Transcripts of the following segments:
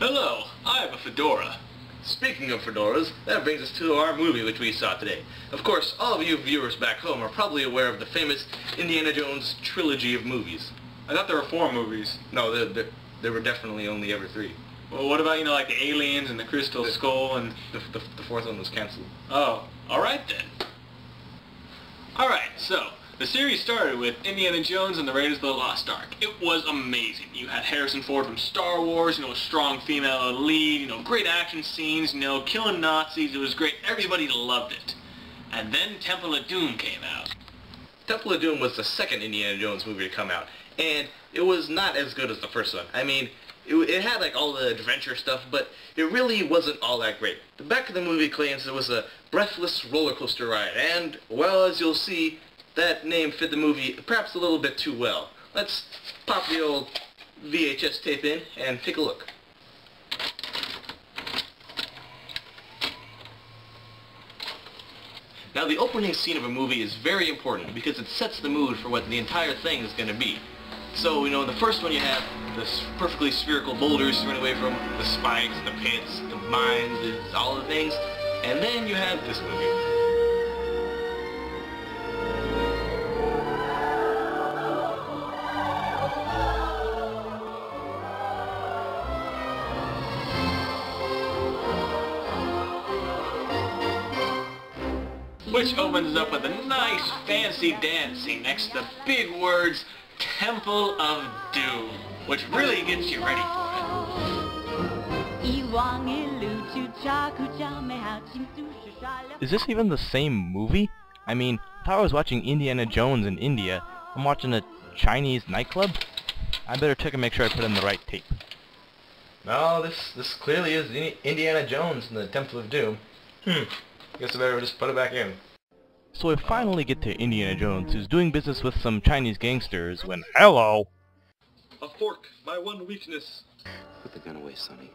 Hello, I have a fedora. Speaking of fedoras, that brings us to our movie which we saw today. Of course, all of you viewers back home are probably aware of the famous Indiana Jones trilogy of movies. I thought there were 4 movies. No, there were definitely only ever 3. Well, what about, like the aliens and the Crystal Skull and... The 4th one was cancelled. Oh, alright then. Alright, so, the series started with Indiana Jones and the Raiders of the Lost Ark. It was amazing. You had Harrison Ford from Star Wars, a strong female lead, great action scenes, killing Nazis. It was great. Everybody loved it. And then Temple of Doom came out. Temple of Doom was the second Indiana Jones movie to come out, and it was not as good as the first one. I mean, it had like all the adventure stuff, but it really wasn't all that great. The back of the movie claims it was a breathless roller coaster ride, and, well, as you'll see, that name fit the movie perhaps a little bit too well. Let's pop the old VHS tape in and take a look. Now, the opening scene of a movie is very important because it sets the mood for what the entire thing is going to be. So, in the first one you have this perfectly spherical boulders to run away from, the spikes, the pits, the mines, all the things, and then you have this movie. Which opens up with a nice fancy dance scene next to the big words, Temple of Doom, which really gets you ready for it. Is this even the same movie? I mean, if I was watching Indiana Jones in India, I'm watching a Chinese nightclub? I better check and make sure I put in the right tape. No, this clearly is Indiana Jones in the Temple of Doom. Guess I better just put it back in. So we finally get to Indiana Jones, who's doing business with some Chinese gangsters when, hello! A fork, my one weakness. Put the gun away, Sonny.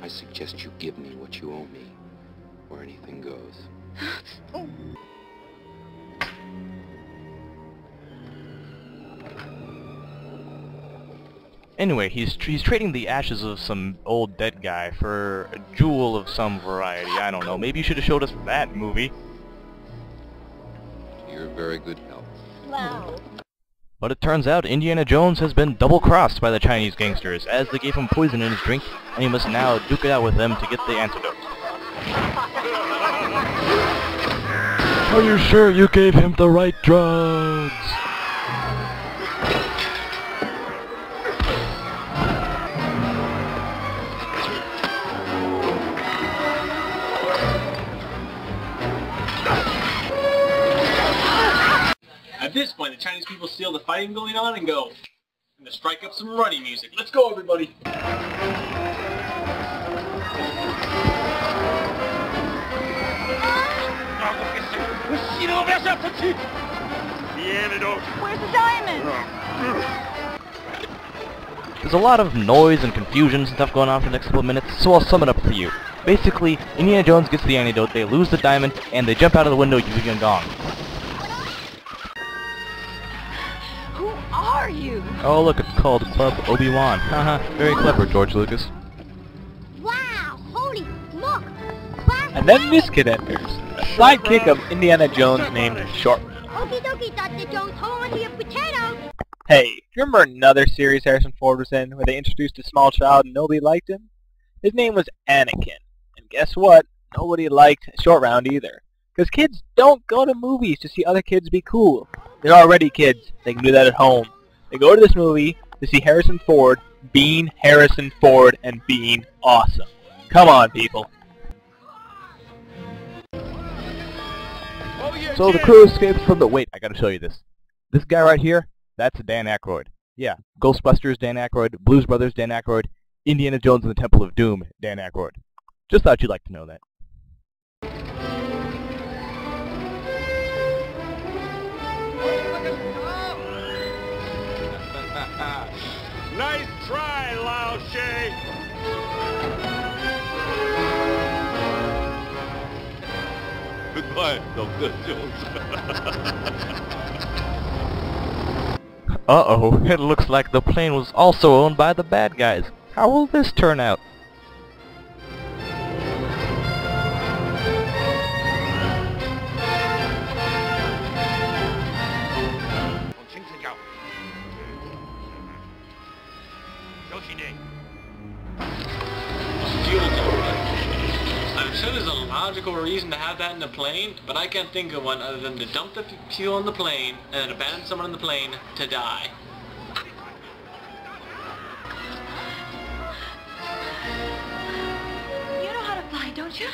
I suggest you give me what you owe me, or anything goes. Anyway, he's trading the ashes of some old dead guy for a jewel of some variety. I don't know. Maybe you should have showed us that movie. You're very good help. Wow. But it turns out Indiana Jones has been double-crossed by the Chinese gangsters, as they gave him poison in his drink, and he must now duke it out with them to get the antidote. Are you sure you gave him the right drugs? At this point, the Chinese people see all the fighting going on and go, I'm gonna strike up some running music. Let's go, everybody! Where's the diamond? There's a lot of noise and confusion and stuff going on for the next couple of minutes, so I'll sum it up for you. Basically, Indiana Jones gets the antidote, they lose the diamond, and they jump out of the window using a gong. Who are you? Oh look, it's called Club Obi-Wan. Haha, very clever, George Lucas. Wow, holy, look. And then this kid enters, a sidekick of Indiana Jones named Short. Okie dokie, Dr. Jones, hold on to your potatoes. Hey, do you remember another series Harrison Ford was in where they introduced a small child and nobody liked him? His name was Anakin. And guess what? Nobody liked Short Round either. Because kids don't go to movies to see other kids be cool. They're already kids. They can do that at home. They go to this movie to see Harrison Ford being Harrison Ford and being awesome. Come on, people. So the crew escapes from the... Wait, I gotta show you this. This guy right here, that's Dan Aykroyd. Yeah, Ghostbusters, Dan Aykroyd, Blues Brothers, Dan Aykroyd, Indiana Jones and the Temple of Doom, Dan Aykroyd. Just thought you'd like to know that. Nice try, Lao She! Goodbye, Dr. Jones. Uh-oh, it looks like the plane was also owned by the bad guys. How will this turn out? Fuel dump. I'm sure there's a logical reason to have that in the plane, but I can't think of one other than to dump the fuel in the plane and then abandon someone in the plane to die. You know how to fly, don't you?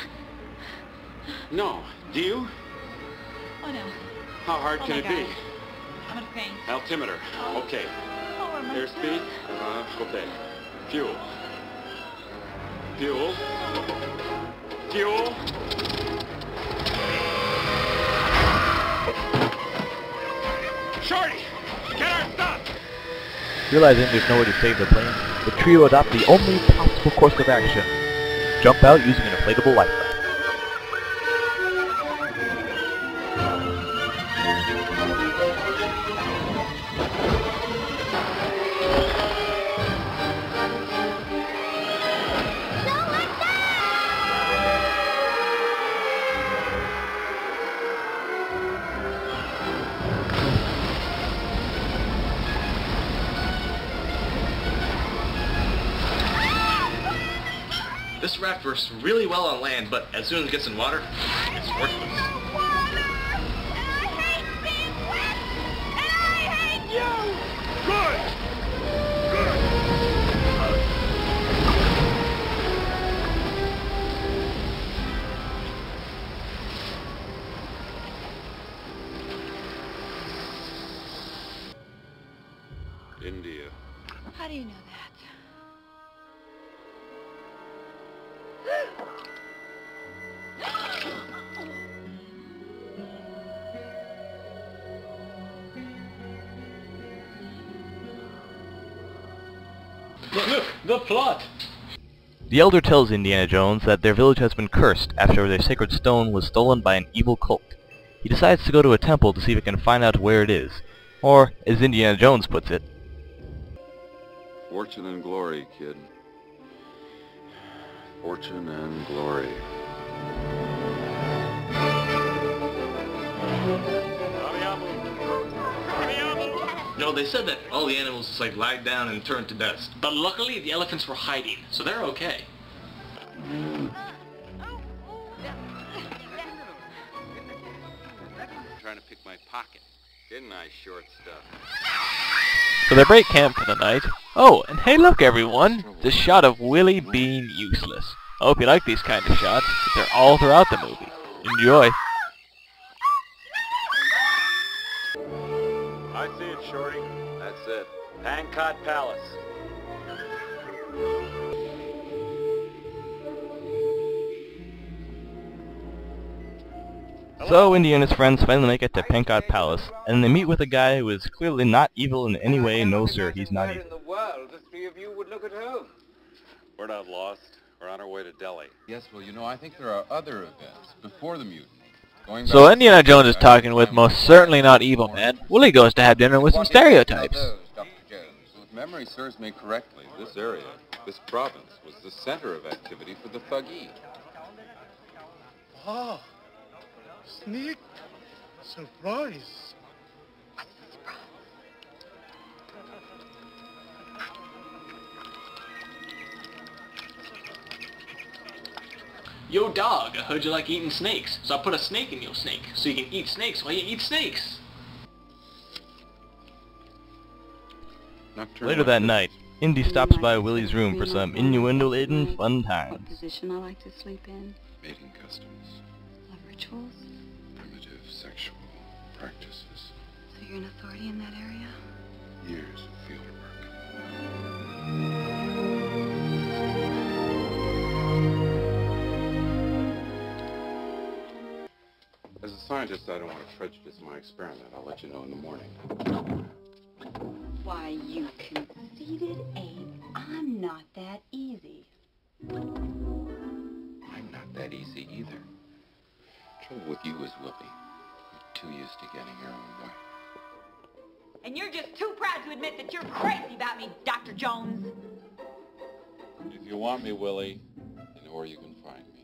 No. Do you? Oh, no. How hard Oh can my it be? God. I'm gonna faint. Altimeter. Okay. Oh, where am I? Airspeed? Okay. Fuel. Fuel. Fuel. Shorty! Get our stuff! Realizing there's no way to save the plane, the trio adopt the only possible course of action. Jump out using an inflatable life raft. This raft works really well on land, but as soon as it gets in water, it's worthless. Good! India. How do you know that? Look, the plot! The Elder tells Indiana Jones that their village has been cursed after their sacred stone was stolen by an evil cult. He decides to go to a temple to see if he can find out where it is. Or, as Indiana Jones puts it, fortune and glory, kid. Fortune and glory. You know, they said that all the animals just like lied down and turned to dust. But luckily the elephants were hiding, so they're okay. Trying to pick my pocket. Didn't I, short stuff? So they break camp for the night. Oh, and hey look everyone! This shot of Willie being useless. I hope you like these kind of shots. They're all throughout the movie. Enjoy. I see it, Shorty. That's it. Pankot Palace. So Indy and his friends finally make it to Pankot Palace, and they meet with a guy who is clearly not evil in any way. No sir, he's not evil. in the world the three of you would look at home. We're not lost. We're on our way to Delhi. Yes, well, you know, I think there are other events before the mutiny. Going So back Indiana to- Jones is talking with most certainly not evil man. Willie goes to have dinner with some What do you think about stereotypes. those, Dr. Jones? Well, if memory serves me correctly, this area, this province, was the center of activity for the Thuggee. Oh, sneak surprise. Yo dog, I heard you like eating snakes, so I put a snake in your snake, so you can eat snakes while you eat snakes. Nocturnal Later that activity. night, Indy stops by Willie's room for some innuendo-laden fun times. Position I like to sleep in. Mating customs, Love rituals. primitive sexual practices, So you're an authority in that area? years of field work. As a scientist, I don't want to prejudice my experiment. I'll let you know in the morning. Why, you conceited ape. I'm not that easy. I'm not that easy either. Trouble with you is, Willie, you're too used to getting your own way. And you're just too proud to admit that you're crazy about me, Dr. Jones. If you want me, Willie, you know where you can find me.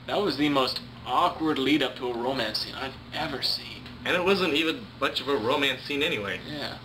That was the most awkward lead-up to a romance scene I've ever seen. And it wasn't even much of a romance scene anyway. Yeah.